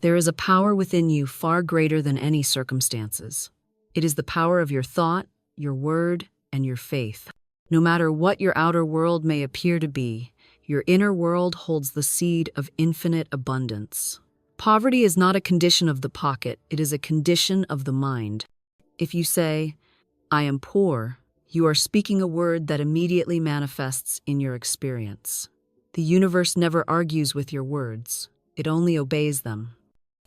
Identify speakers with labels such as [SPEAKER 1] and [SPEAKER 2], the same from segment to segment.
[SPEAKER 1] There is a power within you far greater than any circumstances. It is the power of your thought, your word, and your faith. No matter what your outer world may appear to be, your inner world holds the seed of infinite abundance. Poverty is not a condition of the pocket, it is a condition of the mind. If you say, "I am poor," you are speaking a word that immediately manifests in your experience. The universe never argues with your words, it only obeys them.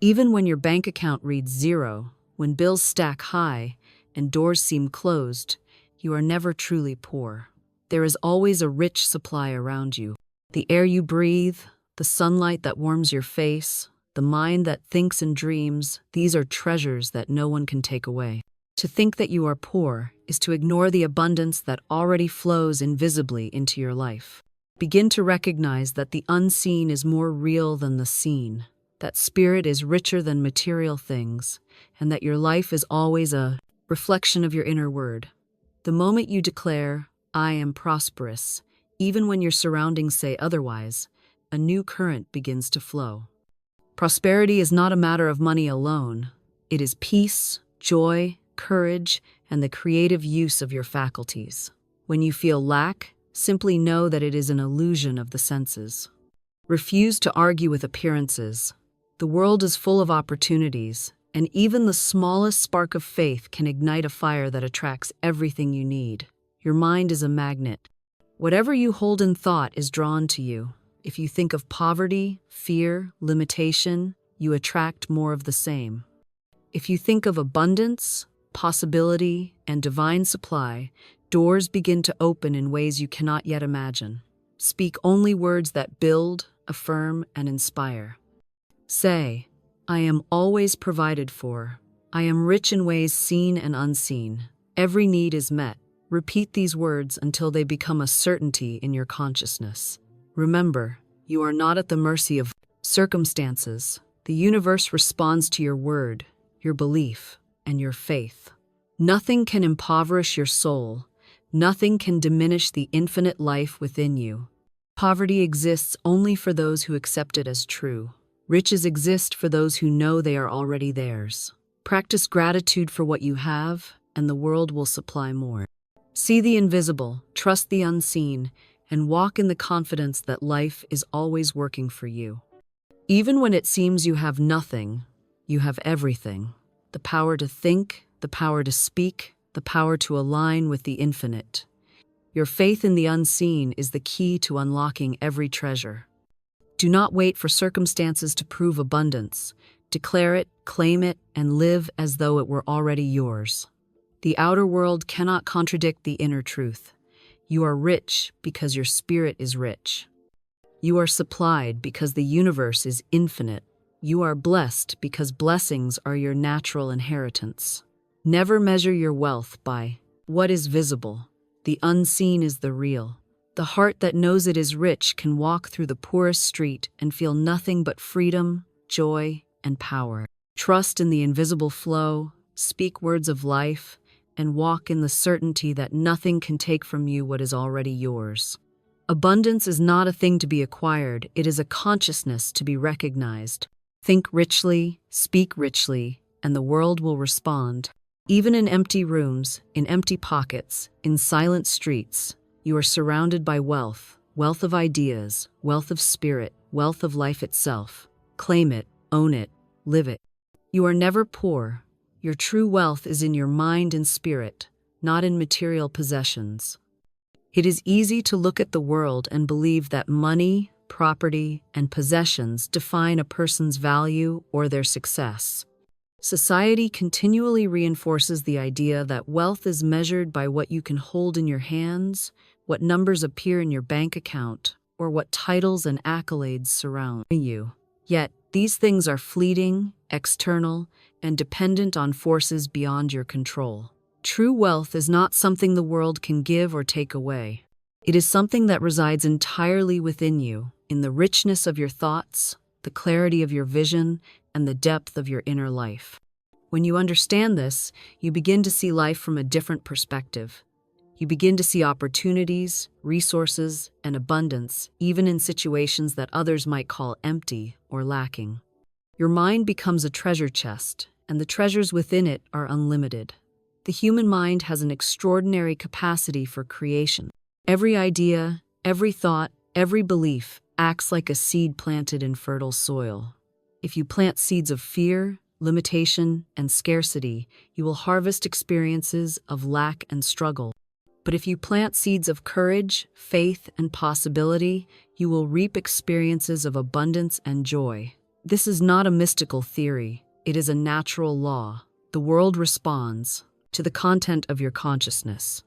[SPEAKER 1] Even when your bank account reads zero, when bills stack high, and doors seem closed, you are never truly poor. There is always a rich supply around you. The air you breathe, the sunlight that warms your face, the mind that thinks and dreams, these are treasures that no one can take away. To think that you are poor is to ignore the abundance that already flows invisibly into your life. Begin to recognize that the unseen is more real than the seen, that spirit is richer than material things, and that your life is always a reflection of your inner word. The moment you declare, "I am prosperous," even when your surroundings say otherwise, a new current begins to flow. Prosperity is not a matter of money alone. It is peace, joy, courage, and the creative use of your faculties. When you feel lack, simply know that it is an illusion of the senses. Refuse to argue with appearances. The world is full of opportunities, and even the smallest spark of faith can ignite a fire that attracts everything you need. Your mind is a magnet. Whatever you hold in thought is drawn to you. If you think of poverty, fear, limitation, you attract more of the same. If you think of abundance, possibility, and divine supply, doors begin to open in ways you cannot yet imagine. Speak only words that build, affirm, and inspire. Say, "I am always provided for. I am rich in ways seen and unseen. Every need is met." Repeat these words until they become a certainty in your consciousness. Remember, you are not at the mercy of circumstances. The universe responds to your word, your belief, and your faith. Nothing can impoverish your soul. Nothing can diminish the infinite life within you. Poverty exists only for those who accept it as true. Riches exist for those who know they are already theirs. Practice gratitude for what you have, and the world will supply more. See the invisible, trust the unseen, and walk in the confidence that life is always working for you. Even when it seems you have nothing, you have everything. The power to think, the power to speak, the power to align with the infinite. Your faith in the unseen is the key to unlocking every treasure. Do not wait for circumstances to prove abundance. Declare it, claim it, and live as though it were already yours. The outer world cannot contradict the inner truth. You are rich because your spirit is rich. You are supplied because the universe is infinite. You are blessed because blessings are your natural inheritance. Never measure your wealth by what is visible. The unseen is the real. The heart that knows it is rich can walk through the poorest street and feel nothing but freedom, joy, and power. Trust in the invisible flow, speak words of life, and walk in the certainty that nothing can take from you what is already yours. Abundance is not a thing to be acquired, it is a consciousness to be recognized. Think richly, speak richly, and the world will respond. Even in empty rooms, in empty pockets, in silent streets, you are surrounded by wealth, wealth of ideas, wealth of spirit, wealth of life itself. Claim it, own it, live it. You are never poor. Your true wealth is in your mind and spirit, not in material possessions. It is easy to look at the world and believe that money, property, and possessions define a person's value or their success. Society continually reinforces the idea that wealth is measured by what you can hold in your hands, what numbers appear in your bank account, or what titles and accolades surround you. Yet, these things are fleeting, external, and dependent on forces beyond your control. True wealth is not something the world can give or take away. It is something that resides entirely within you, in the richness of your thoughts, the clarity of your vision, and the depth of your inner life. When you understand this, you begin to see life from a different perspective. You begin to see opportunities, resources, and abundance, even in situations that others might call empty or lacking. Your mind becomes a treasure chest, and the treasures within it are unlimited. The human mind has an extraordinary capacity for creation. Every idea, every thought, every belief acts like a seed planted in fertile soil. If you plant seeds of fear, limitation, and scarcity, you will harvest experiences of lack and struggle. But if you plant seeds of courage, faith, and possibility, you will reap experiences of abundance and joy. This is not a mystical theory. It is a natural law. The world responds to the content of your consciousness.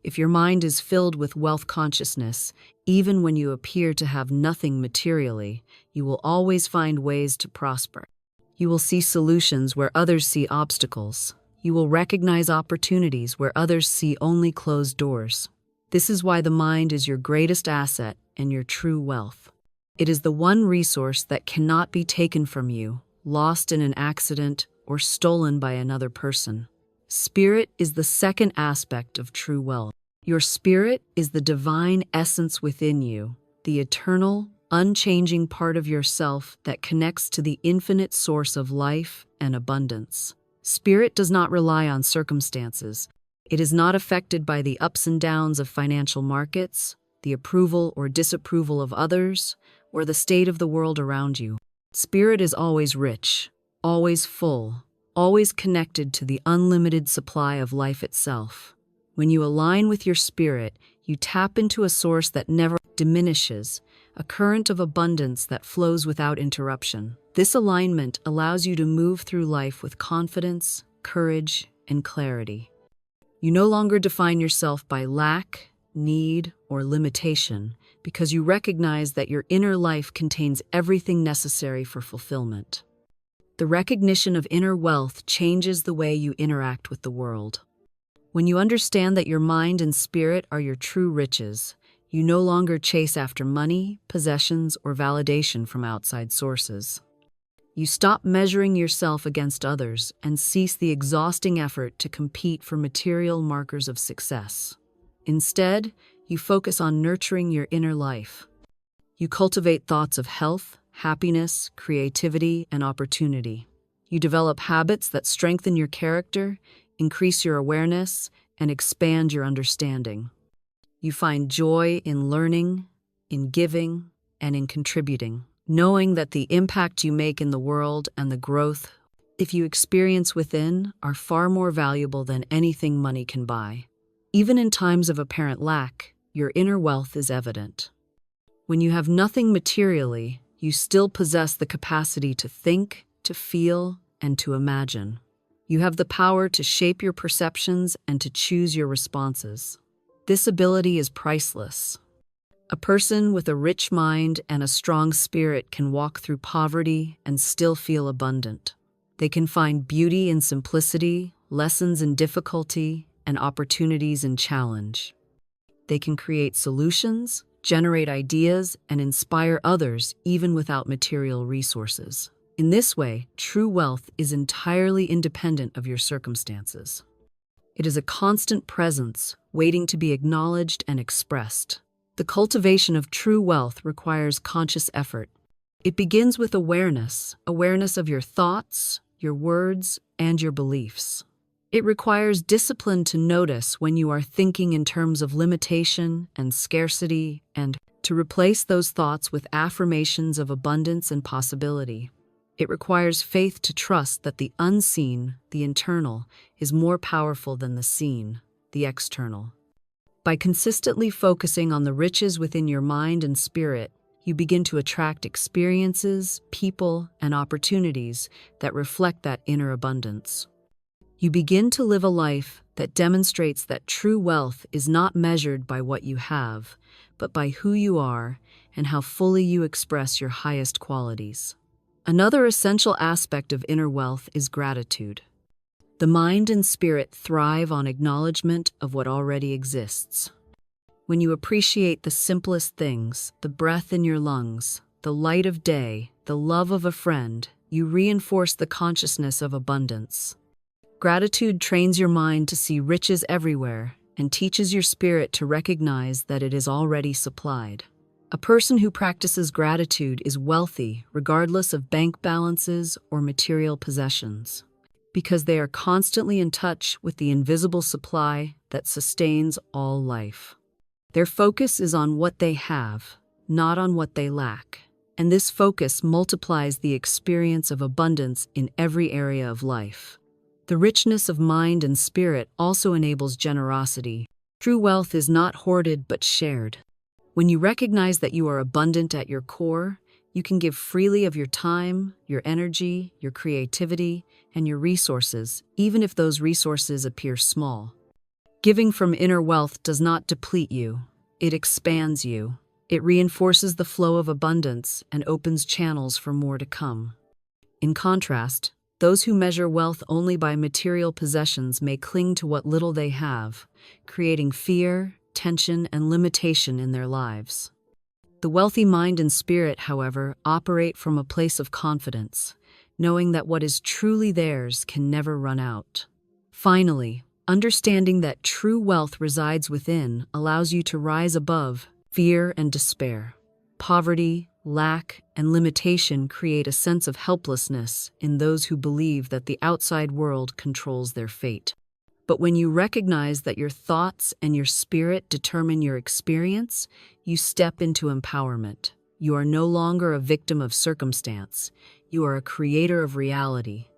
[SPEAKER 1] If your mind is filled with wealth consciousness, even when you appear to have nothing materially, you will always find ways to prosper. You will see solutions where others see obstacles. You will recognize opportunities where others see only closed doors. This is why the mind is your greatest asset and your true wealth. It is the one resource that cannot be taken from you, lost in an accident, or stolen by another person. Spirit is the second aspect of true wealth. Your spirit is the divine essence within you, the eternal, unchanging part of yourself that connects to the infinite source of life and abundance. Spirit does not rely on circumstances. It is not affected by the ups and downs of financial markets, the approval or disapproval of others, or the state of the world around you. Spirit is always rich, always full, always connected to the unlimited supply of life itself. When you align with your spirit, you tap into a source that never diminishes, a current of abundance that flows without interruption. This alignment allows you to move through life with confidence, courage, and clarity. You no longer define yourself by lack, need, or limitation, because you recognize that your inner life contains everything necessary for fulfillment. The recognition of inner wealth changes the way you interact with the world. When you understand that your mind and spirit are your true riches, you no longer chase after money, possessions, or validation from outside sources. You stop measuring yourself against others and cease the exhausting effort to compete for material markers of success. Instead, you focus on nurturing your inner life. You cultivate thoughts of health, happiness, creativity, and opportunity. You develop habits that strengthen your character, increase your awareness, and expand your understanding. You find joy in learning, in giving, and in contributing, knowing that the impact you make in the world and the growth you experience within are far more valuable than anything money can buy. Even in times of apparent lack, your inner wealth is evident. When you have nothing materially, you still possess the capacity to think, to feel, and to imagine. You have the power to shape your perceptions and to choose your responses. This ability is priceless. A person with a rich mind and a strong spirit can walk through poverty and still feel abundant. They can find beauty in simplicity, lessons in difficulty, and opportunities in challenge. They can create solutions, generate ideas, and inspire others even without material resources. In this way, true wealth is entirely independent of your circumstances. It is a constant presence, waiting to be acknowledged and expressed. The cultivation of true wealth requires conscious effort. It begins with awareness of your thoughts, your words, and your beliefs. It requires discipline to notice when you are thinking in terms of limitation and scarcity, and to replace those thoughts with affirmations of abundance and possibility. It requires faith to trust that the unseen, the internal, is more powerful than the seen, the external. By consistently focusing on the riches within your mind and spirit, you begin to attract experiences, people, and opportunities that reflect that inner abundance. You begin to live a life that demonstrates that true wealth is not measured by what you have, but by who you are and how fully you express your highest qualities. Another essential aspect of inner wealth is gratitude. The mind and spirit thrive on acknowledgement of what already exists. When you appreciate the simplest things, the breath in your lungs, the light of day, the love of a friend, you reinforce the consciousness of abundance. Gratitude trains your mind to see riches everywhere and teaches your spirit to recognize that it is already supplied. A person who practices gratitude is wealthy regardless of bank balances or material possessions, because they are constantly in touch with the invisible supply that sustains all life. Their focus is on what they have, not on what they lack, and this focus multiplies the experience of abundance in every area of life. The richness of mind and spirit also enables generosity. True wealth is not hoarded but shared. When you recognize that you are abundant at your core, you can give freely of your time, your energy, your creativity, and your resources, even if those resources appear small. Giving from inner wealth does not deplete you. It expands you. It reinforces the flow of abundance and opens channels for more to come. In contrast, those who measure wealth only by material possessions may cling to what little they have, creating fear, tension, and limitation in their lives. The wealthy mind and spirit, however, operate from a place of confidence, knowing that what is truly theirs can never run out. Finally, understanding that true wealth resides within allows you to rise above fear and despair. Poverty, lack, and limitation create a sense of helplessness in those who believe that the outside world controls their fate. But when you recognize that your thoughts and your spirit determine your experience, you step into empowerment. You are no longer a victim of circumstance. You are a creator of reality.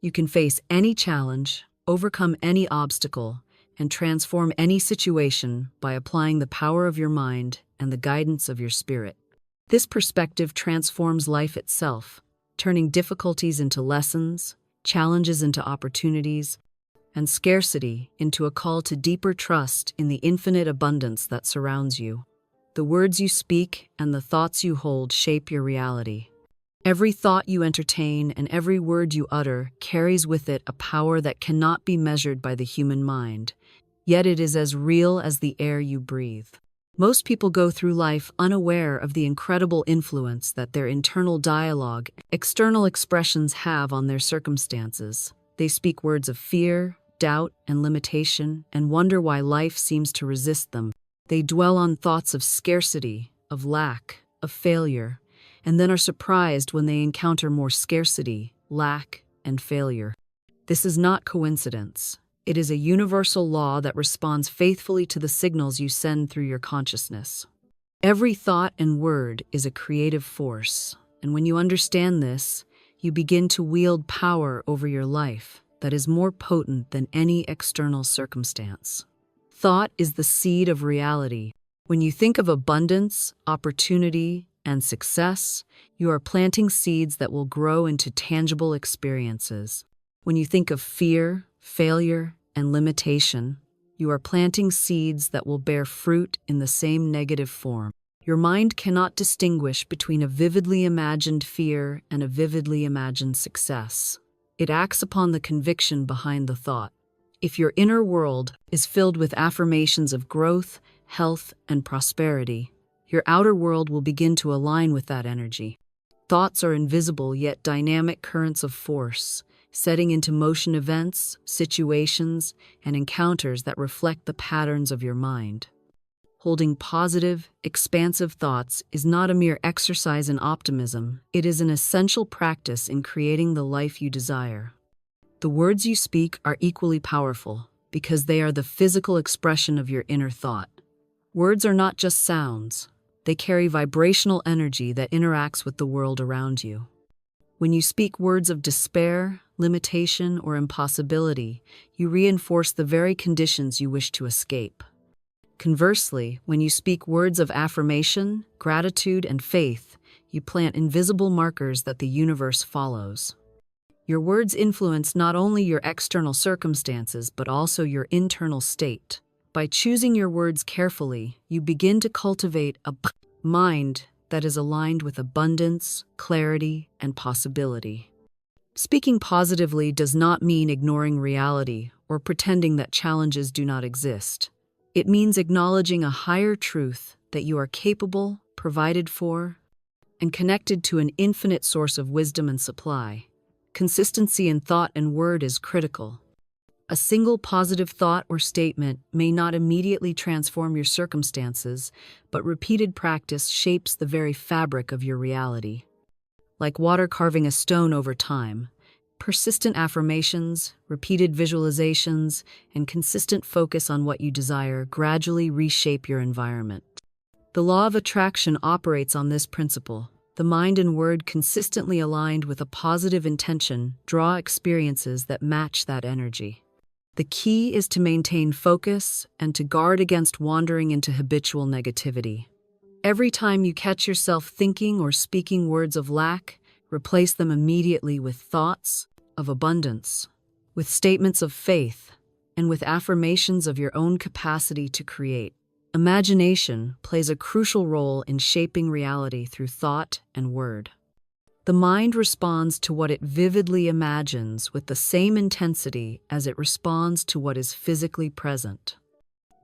[SPEAKER 1] You can face any challenge, overcome any obstacle, and transform any situation by applying the power of your mind and the guidance of your spirit. This perspective transforms life itself, turning difficulties into lessons, challenges into opportunities, and scarcity into a call to deeper trust in the infinite abundance that surrounds you. The words you speak and the thoughts you hold shape your reality. Every thought you entertain and every word you utter carries with it a power that cannot be measured by the human mind, yet it is as real as the air you breathe. Most people go through life unaware of the incredible influence that their internal dialogue, external expressions have on their circumstances. They speak words of fear, doubt, and limitation, and wonder why life seems to resist them. They dwell on thoughts of scarcity, of lack, of failure, and then are surprised when they encounter more scarcity, lack, and failure. This is not coincidence. It is a universal law that responds faithfully to the signals you send through your consciousness. Every thought and word is a creative force, and when you understand this, you begin to wield power over your life that is more potent than any external circumstance. Thought is the seed of reality. When you think of abundance, opportunity, and success, you are planting seeds that will grow into tangible experiences. When you think of fear, failure, and limitation, you are planting seeds that will bear fruit in the same negative form. Your mind cannot distinguish between a vividly imagined fear and a vividly imagined success. It acts upon the conviction behind the thought. If your inner world is filled with affirmations of growth, health, and prosperity, your outer world will begin to align with that energy. Thoughts are invisible yet dynamic currents of force, setting into motion events, situations, and encounters that reflect the patterns of your mind. Holding positive, expansive thoughts is not a mere exercise in optimism. It is an essential practice in creating the life you desire. The words you speak are equally powerful because they are the physical expression of your inner thought. Words are not just sounds. They carry vibrational energy that interacts with the world around you. When you speak words of despair, limitation, or impossibility, you reinforce the very conditions you wish to escape. Conversely, when you speak words of affirmation, gratitude, and faith, you plant invisible markers that the universe follows. Your words influence not only your external circumstances, but also your internal state. By choosing your words carefully, you begin to cultivate a mind that is aligned with abundance, clarity, and possibility. Speaking positively does not mean ignoring reality or pretending that challenges do not exist. It means acknowledging a higher truth that you are capable, provided for, and connected to an infinite source of wisdom and supply. Consistency in thought and word is critical. A single positive thought or statement may not immediately transform your circumstances, but repeated practice shapes the very fabric of your reality. Like water carving a stone over time, persistent affirmations, repeated visualizations, and consistent focus on what you desire gradually reshape your environment. The law of attraction operates on this principle. The mind and word consistently aligned with a positive intention draw experiences that match that energy. The key is to maintain focus and to guard against wandering into habitual negativity. Every time you catch yourself thinking or speaking words of lack, replace them immediately with thoughts of abundance, with statements of faith, and with affirmations of your own capacity to create. Imagination plays a crucial role in shaping reality through thought and word. The mind responds to what it vividly imagines with the same intensity as it responds to what is physically present.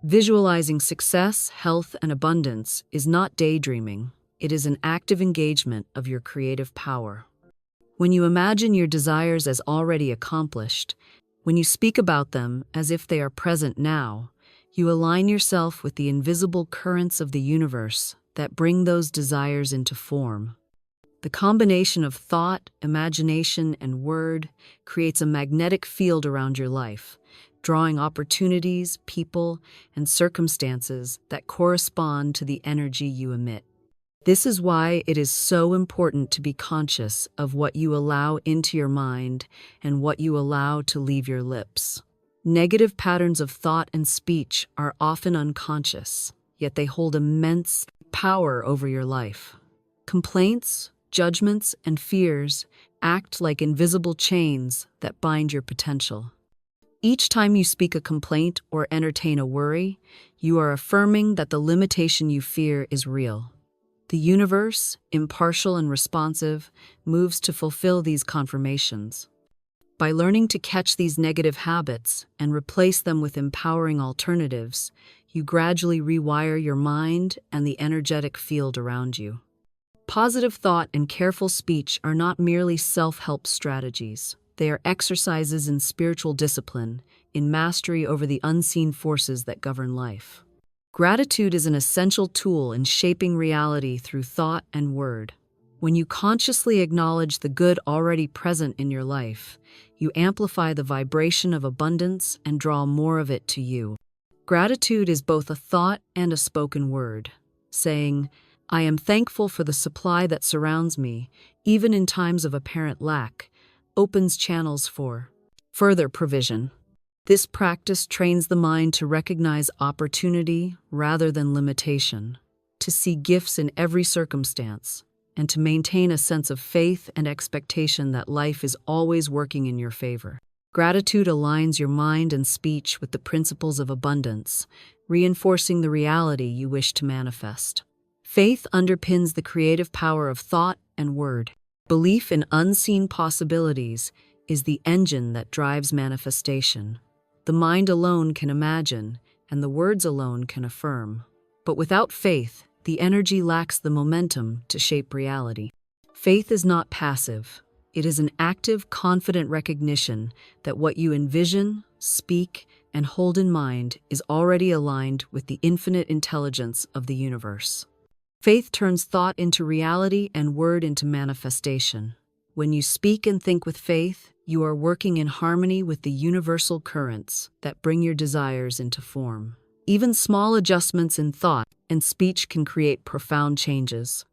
[SPEAKER 1] Visualizing success, health, and abundance is not daydreaming. It is an active engagement of your creative power. When you imagine your desires as already accomplished, when you speak about them as if they are present now, you align yourself with the invisible currents of the universe that bring those desires into form. The combination of thought, imagination, and word creates a magnetic field around your life, drawing opportunities, people, and circumstances that correspond to the energy you emit. This is why it is so important to be conscious of what you allow into your mind and what you allow to leave your lips. Negative patterns of thought and speech are often unconscious, yet they hold immense power over your life. Complaints, judgments, and fears act like invisible chains that bind your potential. Each time you speak a complaint or entertain a worry, you are affirming that the limitation you fear is real. The universe, impartial and responsive, moves to fulfill these confirmations. By learning to catch these negative habits and replace them with empowering alternatives, you gradually rewire your mind and the energetic field around you. Positive thought and careful speech are not merely self-help strategies. They are exercises in spiritual discipline, in mastery over the unseen forces that govern life. Gratitude is an essential tool in shaping reality through thought and word. When you consciously acknowledge the good already present in your life, you amplify the vibration of abundance and draw more of it to you. Gratitude is both a thought and a spoken word, saying, "I am thankful for the supply that surrounds me, even in times of apparent lack," opens channels for further provision. This practice trains the mind to recognize opportunity rather than limitation, to see gifts in every circumstance, and to maintain a sense of faith and expectation that life is always working in your favor. Gratitude aligns your mind and speech with the principles of abundance, reinforcing the reality you wish to manifest. Faith underpins the creative power of thought and word. Belief in unseen possibilities is the engine that drives manifestation. The mind alone can imagine, and the words alone can affirm. But without faith, the energy lacks the momentum to shape reality. Faith is not passive. It is an active, confident recognition that what you envision, speak, and hold in mind is already aligned with the infinite intelligence of the universe. Faith turns thought into reality and word into manifestation. When you speak and think with faith, you are working in harmony with the universal currents that bring your desires into form. Even small adjustments in thought and speech can create profound changes.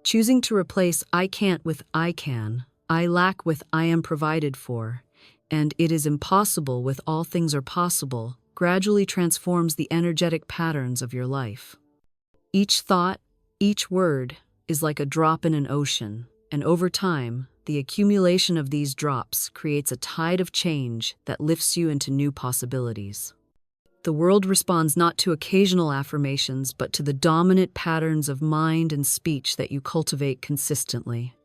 [SPEAKER 1] Choosing to replace "I can't" with "I can," "I lack" with "I am provided for," and "it is impossible" with "all things are possible," gradually transforms the energetic patterns of your life. Each thought, each word, is like a drop in an ocean, and over time, the accumulation of these drops creates a tide of change that lifts you into new possibilities. The world responds not to occasional affirmations, but to the dominant patterns of mind and speech that you cultivate consistently.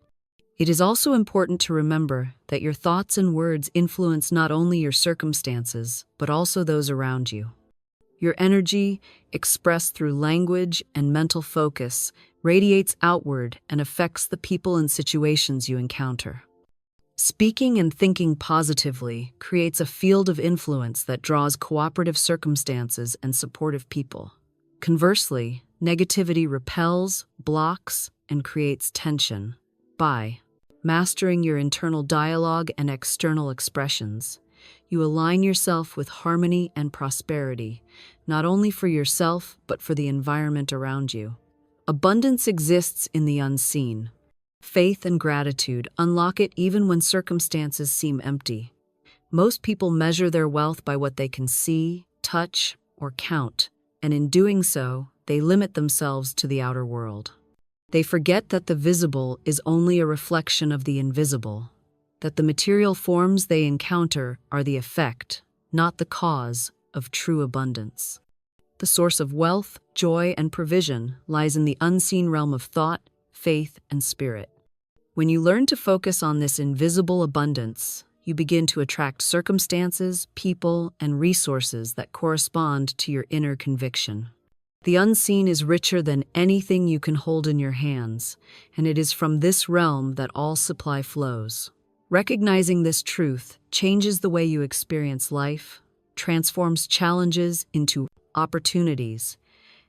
[SPEAKER 1] It is also important to remember that your thoughts and words influence not only your circumstances, but also those around you. Your energy, expressed through language and mental focus, radiates outward and affects the people and situations you encounter. Speaking and thinking positively creates a field of influence that draws cooperative circumstances and supportive people. Conversely, negativity repels, blocks, and creates tension. By mastering your internal dialogue and external expressions, you align yourself with harmony and prosperity, not only for yourself but for the environment around you. Abundance exists in the unseen. Faith and gratitude unlock it even when circumstances seem empty. Most people measure their wealth by what they can see, touch, or count, and in doing so, they limit themselves to the outer world. They forget that the visible is only a reflection of the invisible, that the material forms they encounter are the effect, not the cause, of true abundance. The source of wealth, joy, and provision lies in the unseen realm of thought, faith, and spirit. When you learn to focus on this invisible abundance, you begin to attract circumstances, people, and resources that correspond to your inner conviction. The unseen is richer than anything you can hold in your hands, and it is from this realm that all supply flows. Recognizing this truth changes the way you experience life, transforms challenges into opportunities,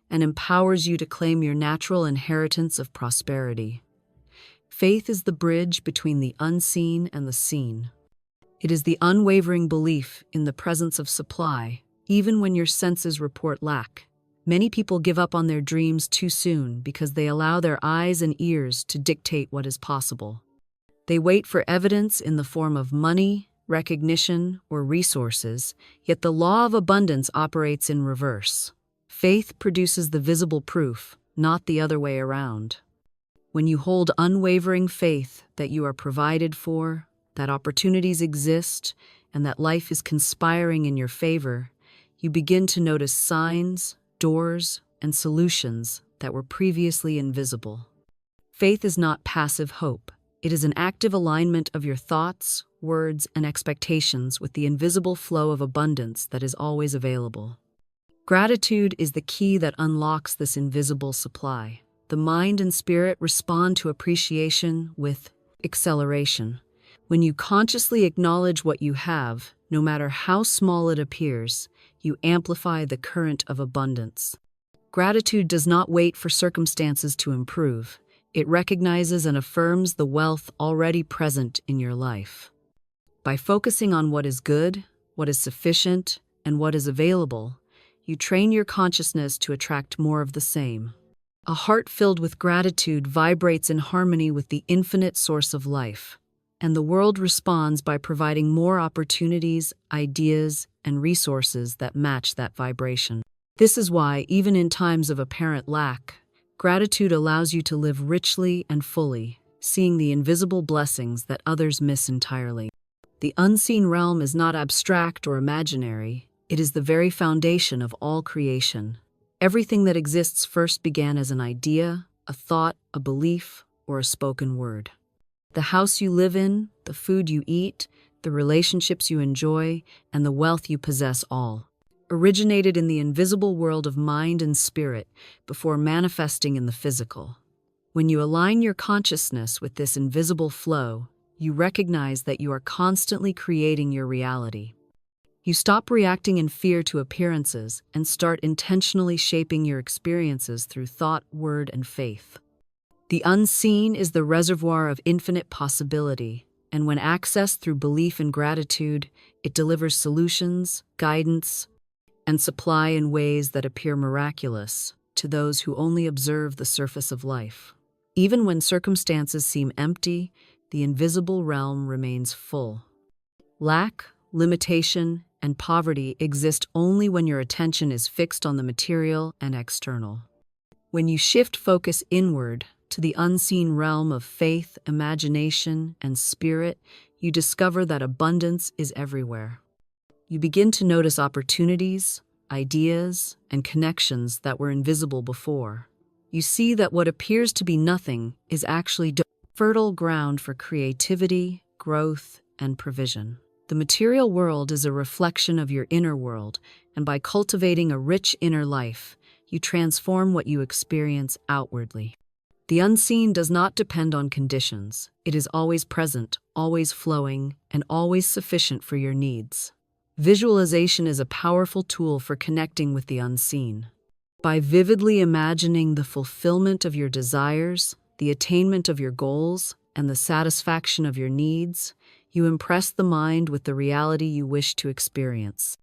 [SPEAKER 1] and empowers you to claim your natural inheritance of prosperity. Faith is the bridge between the unseen and the seen. It is the unwavering belief in the presence of supply, even when your senses report lack. Many people give up on their dreams too soon because they allow their eyes and ears to dictate what is possible. They wait for evidence in the form of money, recognition, or resources, yet the law of abundance operates in reverse. Faith produces the visible proof, not the other way around. When you hold unwavering faith that you are provided for, that opportunities exist, and that life is conspiring in your favor, you begin to notice signs, doors, and solutions that were previously invisible. Faith is not passive hope. It is an active alignment of your thoughts, words, and expectations with the invisible flow of abundance that is always available. Gratitude is the key that unlocks this invisible supply. The mind and spirit respond to appreciation with acceleration. When you consciously acknowledge what you have, no matter how small it appears, you amplify the current of abundance. Gratitude does not wait for circumstances to improve. It recognizes and affirms the wealth already present in your life. By focusing on what is good, what is sufficient, and what is available, you train your consciousness to attract more of the same. A heart filled with gratitude vibrates in harmony with the infinite source of life, and the world responds by providing more opportunities, ideas, and resources that match that vibration. This is why, even in times of apparent lack, gratitude allows you to live richly and fully, seeing the invisible blessings that others miss entirely. The unseen realm is not abstract or imaginary. It is the very foundation of all creation. Everything that exists first began as an idea, a thought, a belief, or a spoken word. The house you live in, the food you eat, the relationships you enjoy, and the wealth you possess all originated in the invisible world of mind and spirit before manifesting in the physical. When you align your consciousness with this invisible flow, you recognize that you are constantly creating your reality. You stop reacting in fear to appearances and start intentionally shaping your experiences through thought, word, and faith. The unseen is the reservoir of infinite possibility, and when accessed through belief and gratitude, it delivers solutions, guidance, and supply in ways that appear miraculous to those who only observe the surface of life. Even when circumstances seem empty, the invisible realm remains full. Lack, limitation, and poverty exist only when your attention is fixed on the material and external. When you shift focus inward to the unseen realm of faith, imagination, and spirit, you discover that abundance is everywhere. You begin to notice opportunities, ideas, and connections that were invisible before. You see that what appears to be nothing is actually fertile ground for creativity, growth, and provision. The material world is a reflection of your inner world, and by cultivating a rich inner life, you transform what you experience outwardly. The unseen does not depend on conditions. It is always present, always flowing, and always sufficient for your needs. Visualization is a powerful tool for connecting with the unseen. By vividly imagining the fulfillment of your desires, the attainment of your goals, and the satisfaction of your needs, you impress the mind with the reality you wish to experience.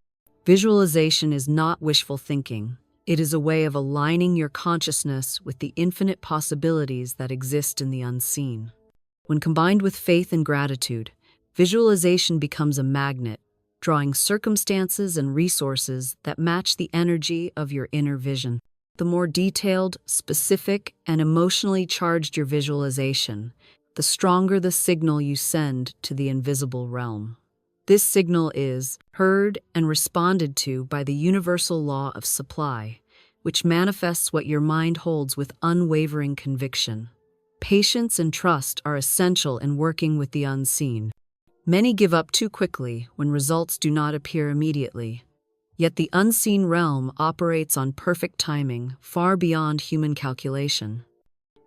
[SPEAKER 1] Visualization is not wishful thinking. It is a way of aligning your consciousness with the infinite possibilities that exist in the unseen. When combined with faith and gratitude, visualization becomes a magnet, drawing circumstances and resources that match the energy of your inner vision. The more detailed, specific, and emotionally charged your visualization, the stronger the signal you send to the invisible realm. This signal is heard and responded to by the universal law of supply, which manifests what your mind holds with unwavering conviction. Patience and trust are essential in working with the unseen. Many give up too quickly when results do not appear immediately. Yet the unseen realm operates on perfect timing, far beyond human calculation.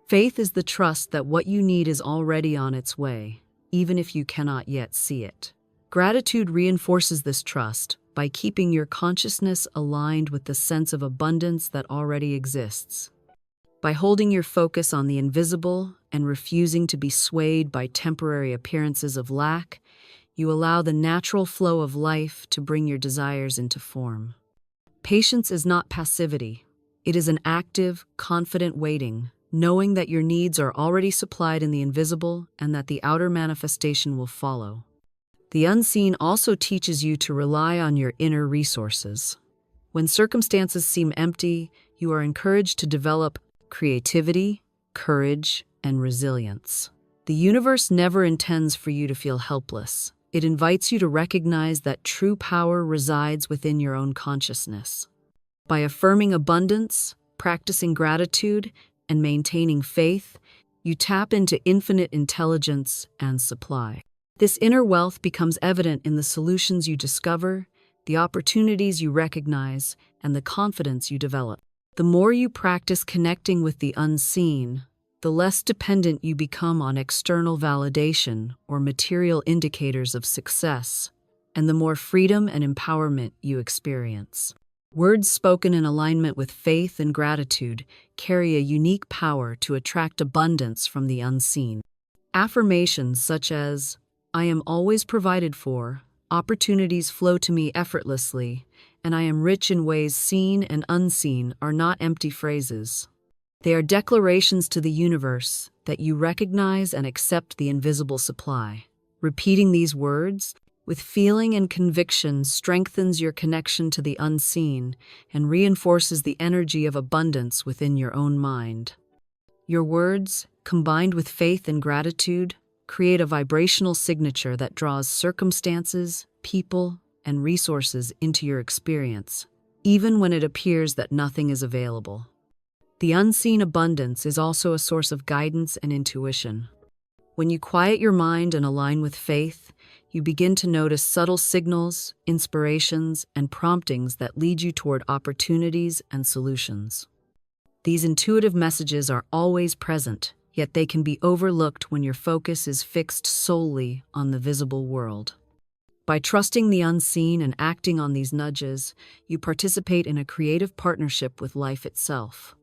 [SPEAKER 1] Faith is the trust that what you need is already on its way, even if you cannot yet see it. Gratitude reinforces this trust by keeping your consciousness aligned with the sense of abundance that already exists. By holding your focus on the invisible and refusing to be swayed by temporary appearances of lack, you allow the natural flow of life to bring your desires into form. Patience is not passivity. It is an active, confident waiting, knowing that your needs are already supplied in the invisible and that the outer manifestation will follow. The unseen also teaches you to rely on your inner resources. When circumstances seem empty, you are encouraged to develop creativity, courage, and resilience. The universe never intends for you to feel helpless. It invites you to recognize that true power resides within your own consciousness. By affirming abundance, practicing gratitude, and maintaining faith, you tap into infinite intelligence and supply. This inner wealth becomes evident in the solutions you discover, the opportunities you recognize, and the confidence you develop. The more you practice connecting with the unseen, the less dependent you become on external validation or material indicators of success, and the more freedom and empowerment you experience. Words spoken in alignment with faith and gratitude carry a unique power to attract abundance from the unseen. Affirmations such as, "I am always provided for, opportunities flow to me effortlessly, and I am rich in ways seen and unseen," are not empty phrases. They are declarations to the universe that you recognize and accept the invisible supply. Repeating these words with feeling and conviction strengthens your connection to the unseen and reinforces the energy of abundance within your own mind. Your words, combined with faith and gratitude, create a vibrational signature that draws circumstances, people, and resources into your experience, even when it appears that nothing is available. The unseen abundance is also a source of guidance and intuition. When you quiet your mind and align with faith, you begin to notice subtle signals, inspirations, and promptings that lead you toward opportunities and solutions. These intuitive messages are always present, yet they can be overlooked when your focus is fixed solely on the visible world. By trusting the unseen and acting on these nudges, you participate in a creative partnership with life itself.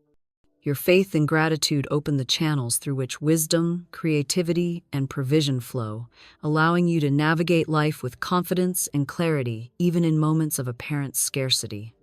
[SPEAKER 1] Your faith and gratitude open the channels through which wisdom, creativity, and provision flow, allowing you to navigate life with confidence and clarity, even in moments of apparent scarcity.